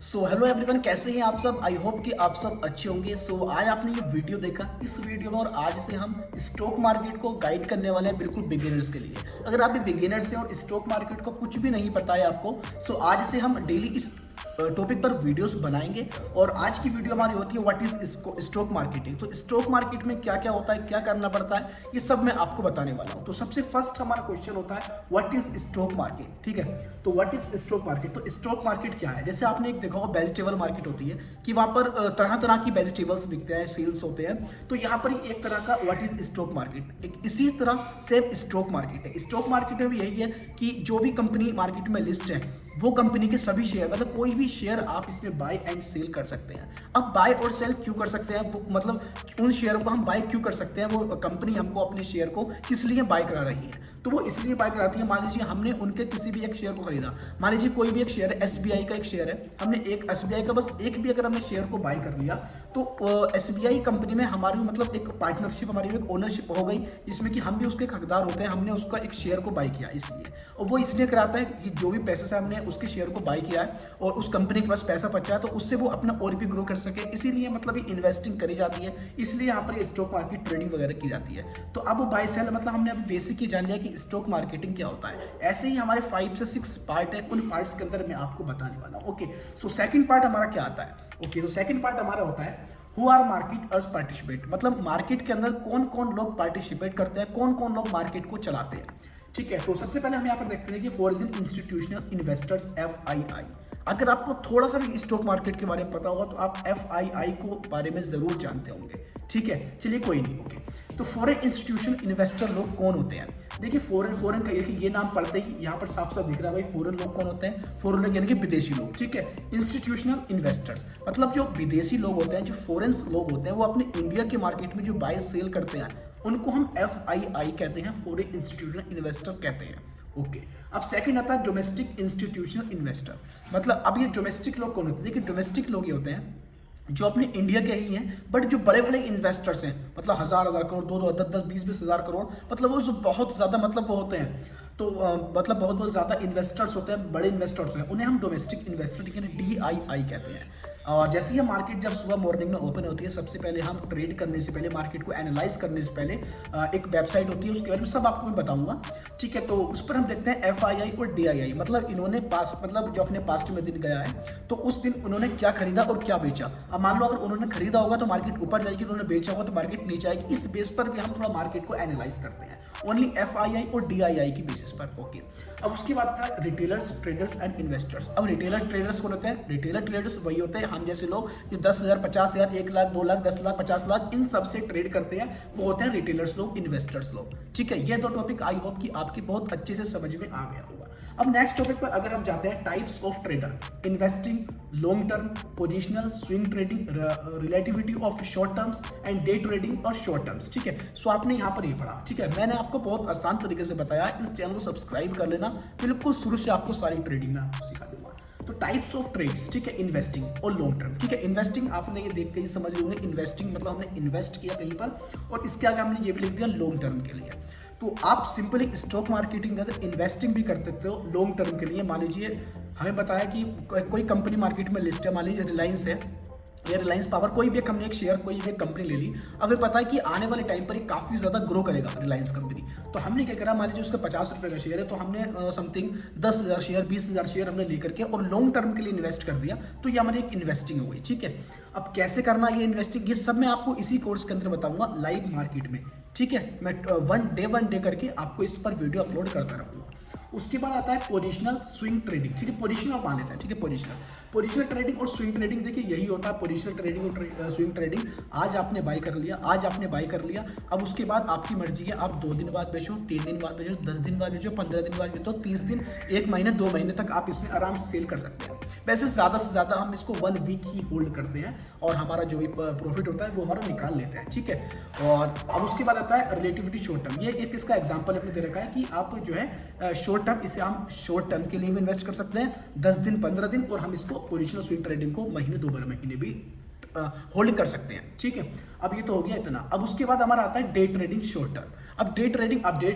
So hello everyone, कैसे हैं आप सब। आई होप कि आप सब अच्छे होंगे। सो आज आपने ये वीडियो देखा, इस वीडियो में और आज से हम स्टॉक मार्केट को गाइड करने वाले हैं, बिल्कुल बिगिनर्स के लिए। अगर आप भी बिगिनर्स हैं और स्टॉक मार्केट को कुछ भी नहीं पता है आपको, सो आज से हम डेली इस टॉपिक पर वीडियोस बनाएंगे। और आज की वीडियो हमारी होती है व्हाट इज स्टॉक मार्केटिंग। तो स्टॉक मार्केट में क्या क्या होता है, क्या करना पड़ता है, ये सब मैं आपको बताने वाला हूँ। तो सबसे फर्स्ट हमारा क्वेश्चन होता है व्हाट इज स्टॉक मार्केट। ठीक है, तो व्हाट इज स्टॉक मार्केट। तो स्टॉक मार्केट क्या है, जैसे आपने एक देखा होगा वेजिटेबल मार्केट होती है कि वहां पर तरह तरह की वेजिटेबल्स बिकते हैं, सेल्स होते हैं। तो यहाँ पर एक तरह का व्हाट इज स्टॉक मार्केट, एक इसी तरह सेम स्टॉक मार्केट है। स्टॉक मार्केट में भी यही है कि जो भी कंपनी मार्केट में लिस्ट है वो कंपनी के सभी शेयर, मतलब कोई भी शेयर आप इसमें बाय एंड सेल कर सकते हैं। अब बाय और सेल क्यों कर सकते हैं, वो मतलब उन शेयरों को हम बाय क्यों कर सकते हैं, वो कंपनी हमको अपने शेयर को किस लिए बाय करा रही है। तो वो इसलिए बाय कराती है, मान लीजिए हमने उनके किसी भी एक शेयर को खरीदा, मान लीजिए कोई भी एक शेयर है, एसबीआई का एक शेयर है, हमने एक एसबीआई का बस एक भी अगर हमने शेयर को बाय कर लिया तो एसबीआई कंपनी में हमारी मतलब एक पार्टनरशिप, हमारी एक ओनरशिप हो गई, जिसमें कि हम भी उसके हकदार होते हैं। हमने उसका एक शेयर को बाय किया इसलिए, और वो इसलिए कराता है कि जो भी पैसे से हमने उसके शेयर को बाय किया है और उस कंपनी के पास पैसा बचा है तो उससे वो अपना और भी ग्रो कर सके, इसीलिए मतलब ये इन्वेस्टिंग करी जाती है। इसलिए यहाँ पर ये स्टॉक मार्केट ट्रेडिंग वगैरह की जाती है। तो अब बाय सेल मतलब हमने अभी बेसिक ही जान लिया कि स्टॉक मार्केटिंग क्या होता है। ऐसे ही हमारे 5 से 6 पार्ट है, उन पार्ट्स के अंदर मैं आपको बताने वाला हूँ। ओके, सो सेकंड पार्ट हमारा क्या आता है। ओके, तो सेकंड पार्ट हमारा होता है हु आर मार्केटर्स पार्टिसिपेट, मतलब मार्केट के अंदर कौन कौन लोग पार्टिसिपेट करते हैं, कौन कौन लोग मार्केट को चलाते हैं। ठीक है, तो सबसे पहले हम यहाँ पर देखते हैं कि फॉरेन इंस्टीट्यूशनल इन्वेस्टर्स FII। अगर आपको थोड़ा सा भी स्टॉक मार्केट के बारे में पता होगा तो आप FII को बारे में जरूर जानते होंगे। ठीक है, चलिए कोई नहीं। ओके, तो फॉरेन इंस्टीट्यूशनल इन्वेस्टर लोग कौन होते हैं। देखिए फॉरेन का ये नाम पढ़ते ही यहाँ पर साफ साफ दिख रहा है भाई, फॉरेन लोग कौन होते हैं, फॉरेन लोग यानी कि विदेशी लोग। ठीक है, इंस्टीट्यूशनल इन्वेस्टर्स मतलब जो विदेशी लोग होते हैं, जो फॉरेन लोग होते हैं, वो अपने इंडिया के मार्केट में जो बाय सेल करते हैं उनको हम FII कहते हैं, फॉरेन इंस्टीट्यूशनल इन्वेस्टर कहते हैं। ओके, अब सेकंड आता है डोमेस्टिक इंस्टीट्यूशनल इन्वेस्टर। मतलब अब ये डोमेस्टिक लोग कौन होते हैं। देखिए डोमेस्टिक लोग ये होते हैं जो अपने इंडिया के ही हैं, बट जो बड़े बड़े इन्वेस्टर्स हैं, मतलब हजार करोड़, 2 10 20 हजार करोड़, मतलब वो जो बहुत ज्यादा मतलब वो होते हैं, तो मतलब बहुत बहुत ज्यादा इन्वेस्टर्स होते हैं, बड़े इन्वेस्टर्स होते हैं, उन्हें हम डोमेस्टिक इन्वेस्टर यानी DII कहते हैं। और जैसे ही मार्केट जब सुबह मॉर्निंग में ओपन होती है, सबसे पहले हम ट्रेड करने से पहले, मार्केट को एनालाइज करने से पहले एक वेबसाइट होती है, उसके बारे में सब आपको मैं बताऊंगा। ठीक है, तो उस पर हम देखते हैं FII और DII, मतलब इन्होंने पास मतलब जो अपने पास्ट में दिन गया है तो उस दिन उन्होंने क्या खरीदा और क्या बेचा। अब मान लो अगर उन्होंने खरीदा होगा तो मार्केट ऊपर जाएगी, उन्होंने बेचा होगा तो मार्केट नीचे आएगी। इस बेस पर भी हम थोड़ा मार्केट को एनालाइज करते हैं, ओनली FII और DII की बेसिस पर। ओके, अब उसके बाद आता है रिटेलर्स, ट्रेडर्स एंड इन्वेस्टर्स। अब रिटेलर ट्रेडर्स कौन होते हैं। रिटेलर ट्रेडर्स वही होते हैं हम जैसे लोग जो 10,000 50,000 1 लाख 2 लाख 10 लाख 50 लाख इन सब से ट्रेड करते हैं, वो होते हैं रिटेलर्स लोग, इन्वेस्टर्स लोग। ठीक है, ये दो टॉपिक आई होप कि आपके बहुत अच्छे से समझ में आ गया होगा। अब नेक्स्ट टॉपिक पर अगर हम जाते हैं, types of trader, investing, long term, positional, swing trading, relativity of short terms and day trading और शॉर्ट टर्म्स। ठीक है, सो आपने यहाँ पर ये पढ़ा। ठीक है, मैंने आपको बहुत आसान तरीके से बताया, इस चैनल को सब्सक्राइब कर लेना, बिल्कुल शुरू से आपको सारी ट्रेडिंग में आपको सिखा दूंगा। तो टाइप्स ऑफ ट्रेड्स, ठीक है, इन्वेस्टिंग और लॉन्ग टर्म। ठीक है, इन्वेस्टिंग आपने ये देख के ही समझ लोगे, इन्वेस्टिंग मतलब हमने इन्वेस्ट किया कहीं पर, और इसके आगे हमने ये भी लिख दिया लॉन्ग टर्म के लिए। तो आप सिंपली स्टॉक मार्केटिंग में इन्वेस्टिंग भी कर सकते हो लॉन्ग टर्म के लिए। मान लीजिए हमें बताया कि कोई कंपनी मार्केट में लिस्ट है, मान लीजिए रिलायंस है या रिलायंस पावर, कोई भी हमने एक शेयर, कोई भी एक कंपनी ले ली। अब हमें पता है कि आने वाले टाइम पर ये काफ़ी ज़्यादा ग्रो करेगा रिलायंस कंपनी, तो हमने क्या करा, मान लीजिए उसका 50 रुपये का शेयर है, तो हमने समथिंग 10,000 शेयर 20,000 शेयर हमने लेकर के और लॉन्ग टर्म के लिए इन्वेस्ट कर दिया, तो ये हमारी एक इन्वेस्टिंग हो गई। ठीक है, अब कैसे करना ये इन्वेस्टिंग, ये सब मैं आपको इसी कोर्स के अंदर बताऊंगा लाइव मार्केट में। ठीक है, मैं वन डे करके आपको इस पर वीडियो अपलोड करता रहूँगा। उसके बाद आता है पोजिशनल, स्विंग ट्रेडिंग। ठीक है, पोजिशनल मान लेते हैं। ठीक है, पोजिशनल ट्रेडिंग और स्विंग ट्रेडिंग, देखिए यही होता है पोजिशनल ट्रेडिंग और स्विंग ट्रेडिंग। आज आपने बाय कर लिया, आज आपने बाय कर लिया, अब उसके बाद आपकी मर्जी है, आप 2 दिन बाद बेचो, 3 दिन बाद बेचो, 10 दिन बाद बेचो, 15 दिन बाद बेचो, 30 दिन, 1 महीने 2 महीने तक आप इसमें आराम से सेल कर सकते हैं। वैसे ज़्यादा से ज़्यादा हम इसको 1 वीक ही होल्ड करते हैं और हमारा जो भी प्रॉफिट होता है वो हमारा निकाल लेते हैं। ठीक है, और अब उसके बाद आता है रिलेटिविटी शॉर्ट टर्म। ये एक इसका एग्जांपल अपने दे रखा है कि आप जो है शॉर्ट टर्म, इसे हम शॉर्ट टर्म के लिए भी इन्वेस्ट कर सकते हैं, 10 दिन 15 दिन, और हम इसको पोजिशनल स्विंग ट्रेडिंग को महीने 2 महीने भी होल्ड कर सकते हैं। ठीक है, अब ये तो हो गया इतना। अब उसके बाद हमारा आता है डे ट्रेडिंग शॉर्ट टर्म। अब डे ट्रेडिंग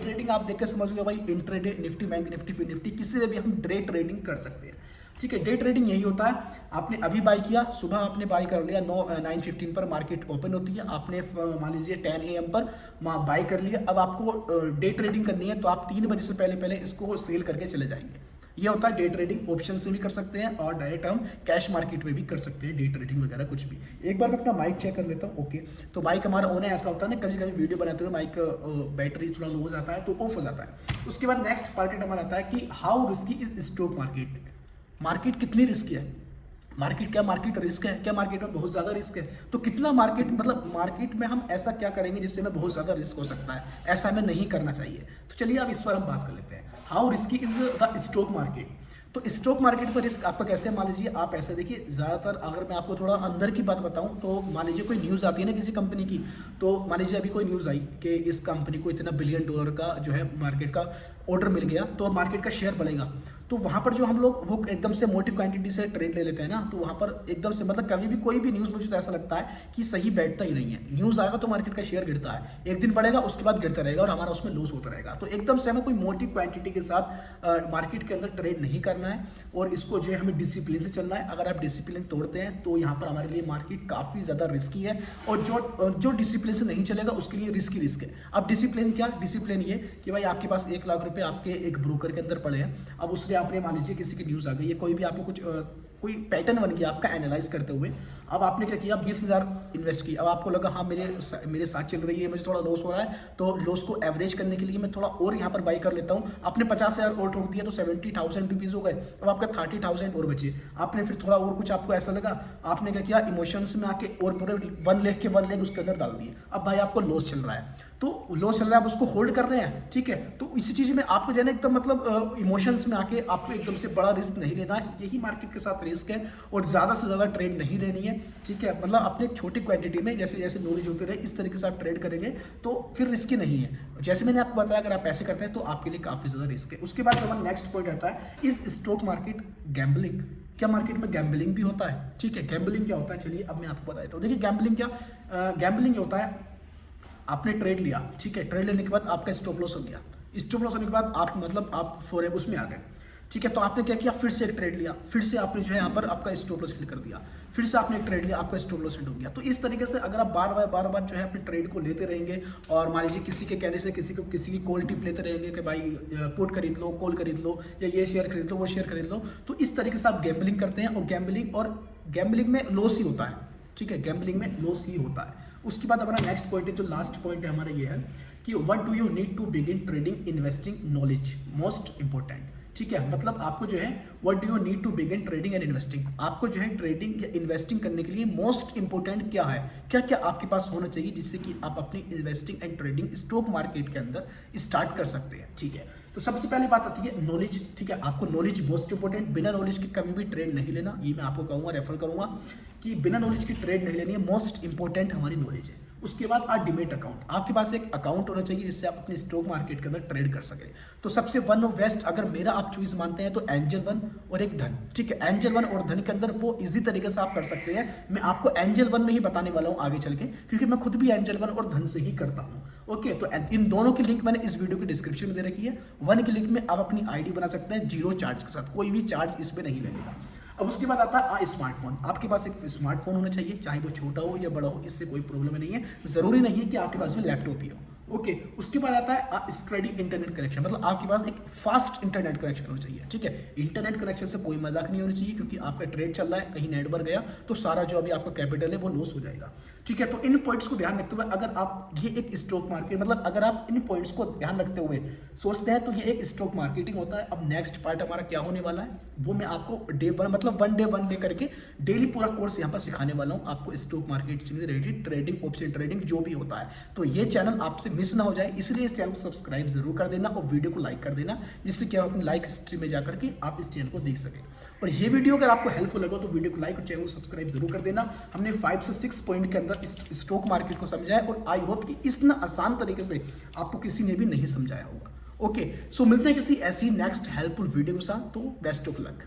आप देख के समझ गए भाई, इंट्राडे, निफ्टी बैंक निफ्टी, फिर निफ्टी, किसी से भी हम डे ट्रेडिंग कर सकते हैं। ठीक है, डे ट्रेडिंग यही होता है, आपने अभी बाई किया, सुबह आपने बाई कर लिया 9:15 पर मार्केट ओपन होती है, आपने मान लीजिए 10 AM पर बाई कर लिया। अब आपको डे ट्रेडिंग करनी है तो आप 3 बजे से पहले पहले इसको सेल करके चले जाएंगे। ये होता है डे ट्रेडिंग। ऑप्शन से भी कर सकते हैं और डायरेक्ट हम कैश मार्केट में भी कर सकते हैं डे ट्रेडिंग वगैरह कुछ भी। एक बार मैं अपना माइक चेक कर लेता हूँ। ओके, तो माइक हमारा ऑन है। ऐसा होता है ना, कभी कभी वीडियो बनाते हुए माइक बैटरी थोड़ा लो हो जाता है तो ऑफ हो जाता है। उसके बाद नेक्स्ट पार्ट हमारा आता है कि how risky is stock market. Market कितनी रिस्की है? मार्केट क्या मार्केट रिस्क है? क्या मार्केट में बहुत ज़्यादा रिस्क है? तो कितना मार्केट, मतलब मार्केट में हम ऐसा क्या करेंगे जिससे हमें बहुत ज़्यादा रिस्क हो सकता है, ऐसा हमें नहीं करना चाहिए। तो चलिए अब इस पर हम बात कर लेते हैं। How risky is the stock market. तो स्टॉक मार्केट पर रिस्क आपका कैसे, मान लीजिए आप ऐसे देखिए, ज़्यादातर अगर मैं आपको थोड़ा अंदर की बात बताऊं तो मान लीजिए कोई न्यूज़ आती है ना किसी कंपनी की, तो मान लीजिए अभी कोई न्यूज़ आई कि इस कंपनी को इतना $1 बिलियन का जो है मार्केट का ऑर्डर मिल गया तो मार्केट का शेयर बढ़ेगा। तो वहाँ पर जो हम लोग वो एकदम से मोटी क्वांटिटी से ट्रेड ले लेते हैं ना, तो वहाँ पर एकदम से मतलब कभी भी कोई भी न्यूज़ मुझे तो ऐसा लगता है कि सही बैठता ही नहीं है। न्यूज़ आएगा तो मार्केट का शेयर गिरता है, एक दिन बढ़ेगा उसके बाद गिरता रहेगा और हमारा उसमें लॉस होता रहेगा। तो एकदम से हमें कोई मोटी क्वांटिटी के साथ मार्केट के अंदर ट्रेड नहीं करना है और इसको जो है हमें डिसिप्लिन से चलना है। अगर आप डिसिप्लिन तोड़ते हैं तो यहाँ पर हमारे लिए मार्केट काफ़ी ज़्यादा रिस्की है और जो डिसिप्लिन से नहीं चलेगा उसके लिए रिस्क है। अब डिसिप्लिन क्या? डिसिप्लिन ये कि भाई आपके पास 1 लाख रुपए आपके एक ब्रोकर के अंदर पड़े हैं। अब उसने आपने मान लीजिए किसी की न्यूज़ आ गई है, कोई भी आपको कुछ कोई पैटर्न बन गया आपका एनालाइज करते हुए, अब आपने क्या किया 20,000 इन्वेस्ट किया। अब आपको लगा हाँ मेरे साथ चल रही है, मुझे थोड़ा लॉस हो रहा है, तो लॉस को एवरेज करने के लिए मैं थोड़ा और यहाँ पर बाई कर लेता हूँ। आपने 50,000 और ठोक दिया तो 70,000 रुपीज़ हो गए। अब आपका 30,000 और बचे। आपने फिर थोड़ा और कुछ आपको ऐसा लगा, आपने क्या किया इमोशंस में आके और पूरे 1 लेख उसके अंदर डाल दिए। अब भाई आपको लॉस चल रहा है, तो लॉस चल रहा है, आप उसको होल्ड कर रहे हैं, ठीक है। तो इसी चीज़ में आपको जो है एकदम मतलब इमोशंस में आके आपको एकदम से बड़ा रिस्क नहीं लेना है। यही मार्केट के साथ रिस्क है और ज़्यादा से ज़्यादा ट्रेड नहीं लेनी है, ठीक है। मतलब अपने छोटी क्वांटिटी में जैसे जैसे नॉलेज होते रहे इस तरीके से आप ट्रेड करेंगे तो फिर रिस्की नहीं है। जैसे मैंने आपको बताया अगर आप ऐसे करते हैं तो आपके लिए काफ़ी ज़्यादा रिस्क है। उसके बाद हमारा नेक्स्ट पॉइंट आता है, इज स्टॉक मार्केट गैम्बलिंग। क्या मार्केट में गैम्बलिंग भी होता है? ठीक है, गैम्बलिंग क्या होता है चलिए अब मैं आपको बता देता हूँ। देखिए गैम्बलिंग क्या, गैम्बलिंग होता है आपने ट्रेड लिया, ठीक है, ट्रेड लेने के बाद आपका स्टॉप लॉस हो गया। स्टॉप लॉस होने के बाद आप मतलब आप फॉर उसमें आ गए, ठीक है। तो आपने क्या किया, फिर से एक ट्रेड लिया, फिर से आपने जो है यहाँ पर आपका स्टॉप लॉस हिट कर दिया, फिर से आपने एक ट्रेड लिया, आपका स्टॉप लॉस हिट हो गया। तो इस तरीके से अगर आप बार बार जो है अपने ट्रेड को लेते रहेंगे और मान लीजिए किसी के कहने से किसी की कॉल टिप लेते रहेंगे कि भाई पुट खरीद लो, कॉल खरीद लो, या ये शेयर खरीद लो, वो शेयर खरीद लो, तो इस तरीके से आप गैम्बलिंग करते हैं और गैम्बलिंग में लॉस ही होता है, ठीक है, गैम्बलिंग में लॉस ही होता है। उसके बाद हमारा नेक्स्ट पॉइंट है, जो लास्ट पॉइंट है हमारा ये है कि what do you need to begin trading investing knowledge, most important, ठीक है। मतलब आपको जो है what do you need to begin trading and investing, आपको जो है ट्रेडिंग या इन्वेस्टिंग करने के लिए मोस्ट इंपॉर्टेंट क्या है, क्या क्या आपके पास होना चाहिए जिससे कि आप अपनी investing and trading stock market के अंदर स्टार्ट कर सकते हैं, ठीक है। तो सबसे पहली बात आती है नॉलेज, ठीक है। आपको नॉलेज मोस्ट इंपॉर्टेंट, बिना नॉलेज के कभी भी ट्रेड नहीं लेना, ये मैं आपको कहूँगा, रेफर करूँगा कि बिना नॉलेज की ट्रेड नहीं लेनी है। मोस्ट इंपॉर्टेंट हमारी नॉलेज है। उसके बाद डीमेट अकाउंट, आपके पास एक अकाउंट होना चाहिए जिससे आप अपने स्टॉक मार्केट के अंदर ट्रेड कर सके। तो सबसे वन ऑफ बेस्ट अगर मेरा आप चॉइस मानते हैं तो एंजल वन और एक धन, ठीक है। एंजल वन और धन के अंदर वो इजी तरीके से आप कर सकते हैं। मैं आपको एंजल वन में ही बताने वाला हूँ आगे चल के, क्योंकि मैं खुद भी एंजल वन और धन से ही करता हूँ। ओके, तो इन दोनों की लिंक मैंने इस वीडियो की डिस्क्रिप्शन में दे रखी है। वन की लिंक में आप अपनी आईडी बना सकते हैं 0 चार्ज के साथ, कोई भी चार्ज इसमें नहीं लगेगा। अब उसके बाद आता है स्मार्टफोन, आपके पास एक स्मार्टफोन होना चाहिए, चाहे वो छोटा हो या बड़ा हो, इससे कोई प्रॉब्लम नहीं है। जरूरी नहीं है कि आपके पास में लैपटॉप ही हो। ओके, उसके बाद आता है स्टडी इंटरनेट कनेक्शन, मतलब आपके पास एक फास्ट इंटरनेट कनेक्शन होना चाहिए, ठीक है। इंटरनेट कनेक्शन से कोई मजाक नहीं होना चाहिए, क्योंकि आपका ट्रेड चल रहा है, कहीं नेट भर गया तो सारा जो अभी आपका कैपिटल है वो लॉस हो जाएगा, ठीक है। तो इन पॉइंट्स को ध्यान रखते हुए अगर आप ये एक स्टॉक मार्केट, मतलब अगर आप इन पॉइंट्स को ध्यान रखते हुए सोचते हैं तो ये एक स्टॉक मार्केटिंग होता है। अब नेक्स्ट पार्ट हमारा क्या होने वाला है वो मैं आपको डे पर मतलब वन डे करके डेली पूरा कोर्स यहाँ पर सिखाने वाला हूँ आपको, स्टॉक मार्केट से रिलेटेड ट्रेडिंग, ऑप्शन ट्रेडिंग जो भी होता है। तो ये चैनल आपसे मिस ना हो जाए, इसलिए इस चैनल को सब्सक्राइब जरूर कर देना और वीडियो को लाइक कर देना, जिससे क्या अपनी लाइक हिस्ट्री में जाकर के आप इस चैनल को देख सकें। और ये वीडियो अगर आपको हेल्पफुल लगा तो वीडियो को लाइक और चैनल को सब्सक्राइब जरूर कर देना। हमने 5 से 6 पॉइंट के अंदर स्टॉक मार्केट को समझा है और आई होप कि इतना आसान तरीके से आपको किसी ने भी नहीं समझाया होगा। ओके, सो मिलते हैं किसी ऐसी नेक्स्ट हेल्पफुल वीडियो के साथ, तो बेस्ट ऑफ लक।